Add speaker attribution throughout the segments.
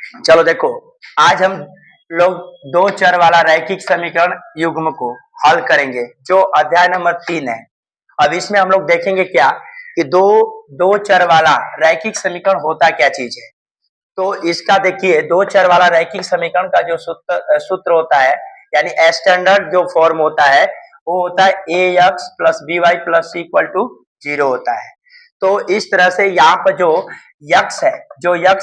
Speaker 1: चलो देखो, आज हम लोग दो चर वाला रैखिक समीकरण युग्म को हल करेंगे जो अध्याय नंबर 3 है। अब इसमें हम लोग देखेंगे क्या कि दो दो चर वाला रैखिक समीकरण होता क्या चीज है। तो इसका देखिए, दो चर वाला रैखिक समीकरण का जो सूत्र होता है, यानी स्टैंडर्ड जो फॉर्म होता है वो होता है a x plus b y plus c equal to 0 होता है। तो इस तरह से यहाँ पर जो यक्स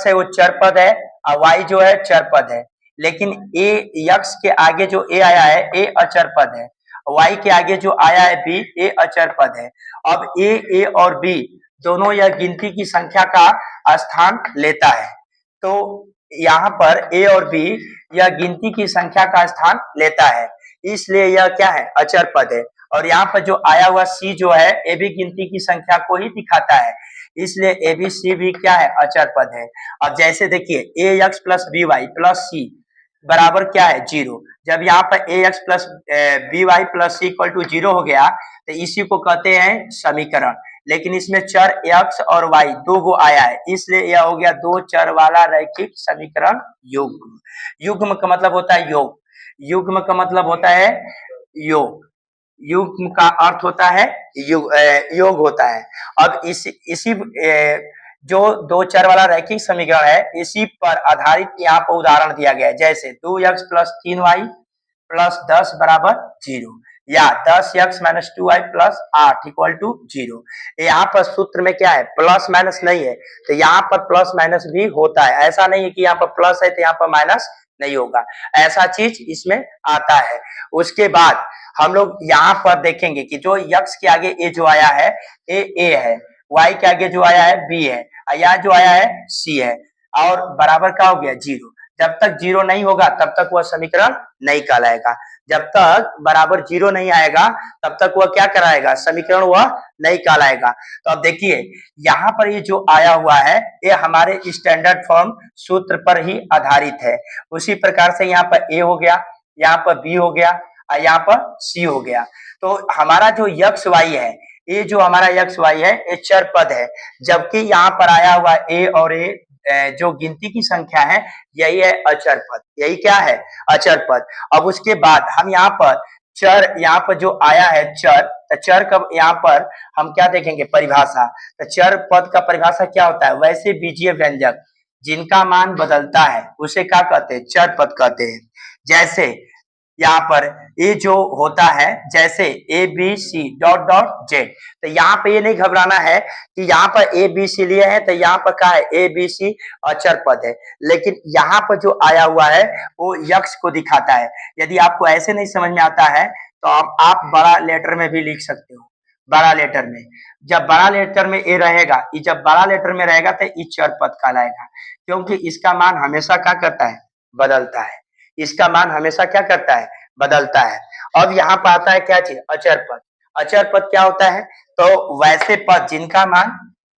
Speaker 1: है वो चर पद है और वाई जो है चर पद है। लेकिन ए यक्स के आगे जो ए आया है ए अचर पद है, वाई के आगे जो आया है बी ए अचर पद है। अब ए और बी दोनों यह गिनती की संख्या का स्थान लेता है। तो यहाँ पर ए और बी यह गिनती की संख्या का स्थान लेता है, इसलिए यह क्या है, अचर पद है। और यहाँ पर जो आया हुआ सी जो है ए भी गिनती की संख्या को ही दिखाता है, इसलिए ए बी सी भी क्या है, अचर पद है। अब जैसे देखिए, a x plus b y plus c बराबर क्या है, 0। जब यहाँ पर a x plus b y plus c equal to 0 हो गया तो इसी को कहते हैं समीकरण। लेकिन इसमें चर एक्स और वाई दो गो आया है, इसलिए यह हो गया दो चर वाला रैखिक समीकरण युग्म। युग्म का मतलब होता है योग, युग्म का मतलब होता है योग, युग्म का अर्थ होता है योग होता है। अब इसी जो दो चर वाला रैखिक समीकरण है इसी पर आधारित यहाँ पर उदाहरण दिया गया है। जैसे 2x प्लस 3y प्लस 10 बराबर 0, या 10x minus 2y plus 8 equal to 0। यहाँ पर सूत्र में क्या है, प्लस माइनस नहीं है, तो यहाँ पर प्लस माइनस भी होता है। ऐसा नहीं है कि यहाँ पर प्लस है तो यहाँ पर माइनस नहीं होगा, ऐसा चीज इसमें आता है। उसके बाद हम लोग यहाँ पर देखेंगे कि जो यक्स के आगे ए जो आया है ए है, वाई के आगे जो आया है बी है, यहाँ जो आया है सी है, और बराबर का हो गया 0। जब तक 0 नहीं होगा तब तक वह समीकरण नहीं कहलाएगा। जब तक बराबर 0 नहीं आएगा तब तक वह क्या कराएगा, समीकरण वह नहीं कहलाएगा। तो अब देखिए, यहाँ पर ये जो आया हुआ है ये हमारे स्टैंडर्ड फॉर्म सूत्र पर ही आधारित है। उसी प्रकार से यहाँ पर ए हो गया, यहाँ पर बी हो गया और यहाँ पर सी हो गया। तो हमारा जो यक्स वाई है, ये जो हमारा यक्स वाई है ये चर पद है, जबकि यहाँ पर आया हुआ ए और ए जो गिनती की संख्या है यही है अचर पद। यही क्या है, अचर पद। अब उसके बाद हम यहाँ पर चर, यहाँ पर जो आया है चर, तो चर का यहाँ पर हम क्या देखेंगे, परिभाषा। तो चर पद का परिभाषा क्या होता है, वैसे बीजीय व्यंजक जिनका मान बदलता है उसे क्या कहते हैं, चर पद कहते हैं। जैसे यहाँ पर ये जो होता है, जैसे A B C dot dot Z, तो यहाँ पे ये नहीं घबराना है कि यहाँ पर ए बी सी लिए हैं तो यहाँ पर क्या है, ए बी सी अचर पद है। लेकिन यहाँ पर जो आया हुआ है वो यक्स को दिखाता है। यदि आपको ऐसे नहीं समझ में आता है तो आप बड़ा लेटर में भी लिख सकते हो। बड़ा लेटर में, जब बड़ा लेटर में ए रहेगा, जब बड़ा लेटर में रहेगा तो ये चर पद कहलाएगा, क्योंकि इसका मान हमेशा क्या करता है, बदलता है। इसका मान हमेशा क्या करता है, बदलता है। अब यहाँ पर आता है क्या चीज, अचर पद। अचर पद क्या होता है, तो वैसे पद जिनका मान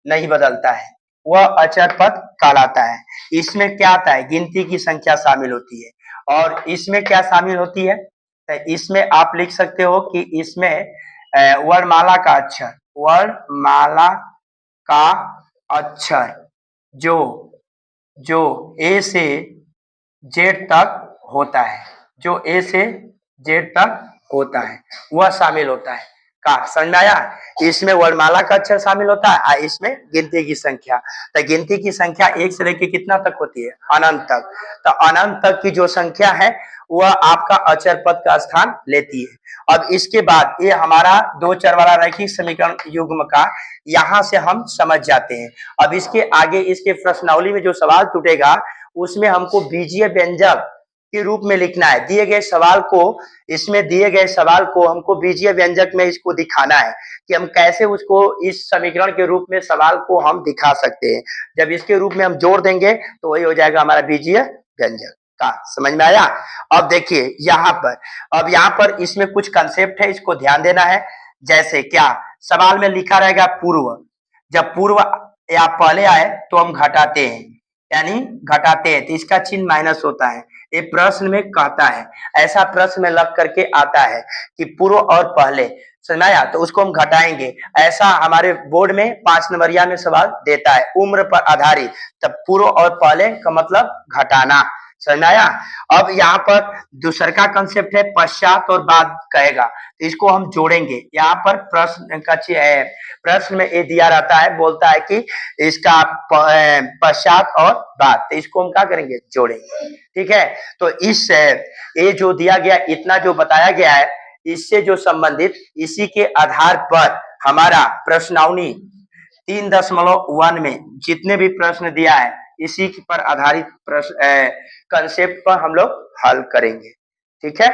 Speaker 1: नहीं बदलता है वह अचर पद कहलाता है। इसमें क्या आता है, गिनती की संख्या शामिल होती है। और इसमें क्या शामिल होती है, तो इसमें आप लिख सकते हो कि इसमें वर्णमाला का अक्षर, वर्णमाला का अक्षर जो जो ए से जेड तक होता है, जो ए से जेड तक होता है वह शामिल होता है। का समझ में आया, इसमें वर्णमाला का अक्षर शामिल होता है और इसमें गिनती की संख्या। तो गिनती की संख्या एक से लेकर कितना तक होती है, अनंत तक। तो अनंत तक की जो संख्या है वह आपका अचर पद का स्थान लेती है। अब इसके बाद ये हमारा दो चर वाला रैखिक समीकरण युग्म का यहाँ से हम समझ जाते हैं। अब इसके आगे इसके प्रश्नावली में जो सवाल टूटेगा उसमें हमको बीजीय व्यंजक के रूप में लिखना है। दिए गए सवाल को, इसमें दिए गए सवाल को हमको बीजीय व्यंजक में इसको दिखाना है कि हम कैसे उसको इस समीकरण के रूप में सवाल को हम दिखा सकते हैं। जब इसके रूप में हम जोड़ देंगे तो वही हो जाएगा हमारा बीजीय व्यंजक का। समझ में आया। अब देखिए यहाँ पर, अब यहाँ पर इसमें कुछ कंसेप्ट है, इसको ध्यान देना है। जैसे क्या सवाल में लिखा रहेगा पूर्व, जब पूर्व या पहले आए तो हम घटाते हैं, यानी घटाते हैं तो इसका चिन्ह माइनस होता है। ये प्रश्न में कहता है, ऐसा प्रश्न में लग करके आता है कि पूर्व और पहले समझ में आया? तो उसको हम घटाएंगे। ऐसा हमारे बोर्ड में 5 नंबरिया में सवाल देता है, उम्र पर आधारित। तब पूर्व और पहले का मतलब घटाना। समझ में आया? अब यहाँ पर दूसरा का कंसेप्ट है पश्चात और बाद कहेगा, तो इसको हम जोड़ेंगे। यहाँ पर प्रश्न का प्रश्न में ये दिया रहता है, बोलता है कि इसका पश्चात और बाद, तो इसको हम क्या करेंगे? जोड़ेंगे। ठीक है, तो इस ये जो दिया गया, इतना जो बताया गया है, इससे जो संबंधित, इसी के आधार पर हमारा प्रश्नावली 3.1 में जितने भी प्रश्न दिया है, इसी पर आधारित प्रश्न कंसेप्ट पर हम लोग हल करेंगे। ठीक है,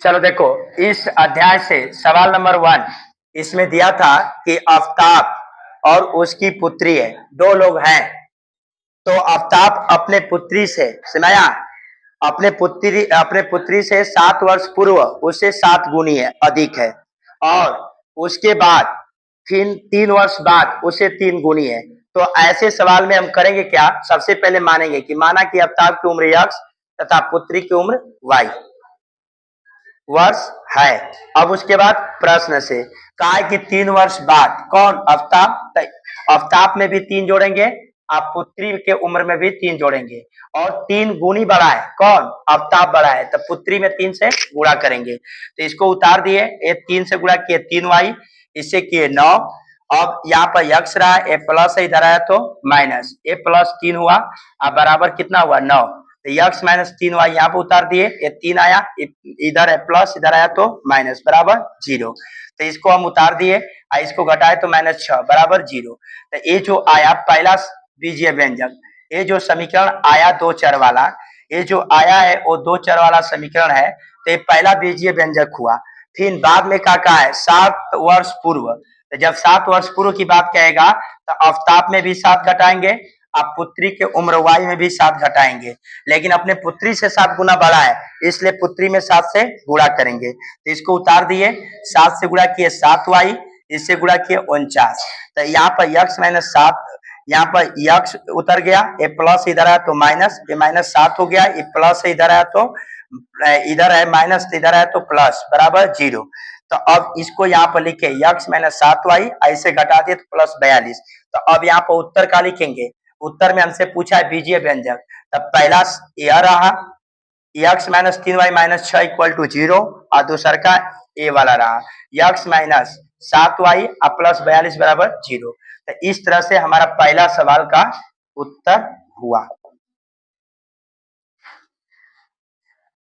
Speaker 1: चलो देखो, इस अध्याय से सवाल नंबर 1 इसमें दिया था कि आफ्ताब और उसकी पुत्री है, 2 लोग हैं। तो आफ्ताब अपने पुत्री से, सुनाया, अपने पुत्री से 7 वर्ष पूर्व उससे 7 गुनी है, अधिक है, और उसके बाद फिर 3 वर्ष बाद उसे 3 गुनी है। तो ऐसे सवाल में हम करेंगे क्या? सबसे पहले मानेंगे कि माना कि आफ्ताब की उम्र x तथा पुत्री की उम्र y वर्ष है। अब उसके बाद प्रश्न से कहा है कि 3 वर्ष बाद कौन? आफ्ताब। आफ्ताब में भी 3 जोड़ेंगे, आप पुत्री के उम्र में भी 3 जोड़ेंगे, और 3 गुनी बड़ा है कौन? आफ्ताब बड़ा है, तो पुत्री में 3 से गुणा करेंगे। तो इसको उतार दिए, ये 3 से गुणा किए 3y, इससे किए 9। अब यहाँ पर यक्स रहा है, ए प्लस है, इधर आया तो माइनस, ए प्लस 3 हुआ, अब बराबर कितना हुआ? 9। तो यक्स माइनस 3y यहाँ पे उतार दिए, ये 3 आया, इधर है प्लस, इधर आया तो माइनस, बराबर 0। तो इसको हम उतार दिए, इसको घटाए तो -6 बराबर 0। तो ये जो आया पहला बीजीय व्यंजक, ये जो समीकरण आया 2 चर वाला, ये जो आया है वो 2 चर वाला समीकरण है, तो ये पहला बीजीय व्यंजक हुआ। फिर बाद में क्या कहा है? 7 वर्ष पूर्व। तो जब 7 वर्ष पूर्व की बात कहेगा, तो आफ्ताब में भी 7 घटाएंगे, आप पुत्री के उम्र वाई में भी 7 घटाएंगे, लेकिन अपने पुत्री से 7 गुना बड़ा है, इसलिए पुत्री में 7 से गुणा करेंगे। तो इसको उतार दिए, 7 से गुणा किए 7y, इससे गुणा किए 49। तो यहाँ पर यक्स माइनस 7, यहाँ पर यक्स उतर गया, ये प्लस इधर आया तो माइनस, ये -7 हो गया, ये प्लस इधर आया तो इधर है माइनस, इधर आया तो प्लस, बराबर 0। तो अब इसको यहाँ पर लिखे यक्स माइनस 7y, ऐसे घटा दिए तो प्लस 42। तो अब यहाँ पर उत्तर का लिखेंगे, उत्तर में हमसे पूछा है बीजीय व्यंजक, तब पहला यह रहा x minus 3y minus 6 equal to 0, और दूसरा का ए वाला रहा यक्स माइनस 7y प्लस 42 बराबर 0। तो इस तरह से हमारा पहला सवाल का उत्तर हुआ।